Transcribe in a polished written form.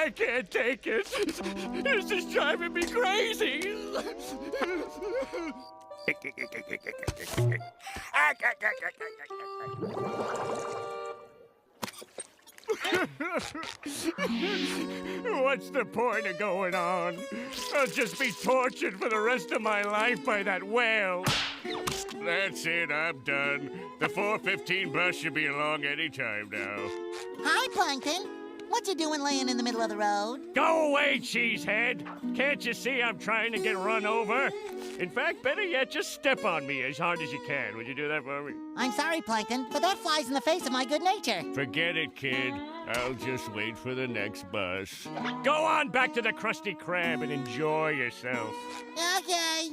I can't take it. This is driving me crazy. What's the point of going on? I'll just be tortured for the rest of my life by that whale. That's it, I'm done. The 4:15 bus should be along any time now. Hi, Plankton. What you doing laying in the middle of the road? Go away, cheesehead. Can't you see I'm trying to get run over? In fact, better yet, just step on me as hard as you can. Would you do that for me? I'm sorry, Plankton, but that flies in the face of my good nature. Forget it, kid. I'll just wait for the next bus. Go on back to the Krusty Krab and enjoy yourself. Okay.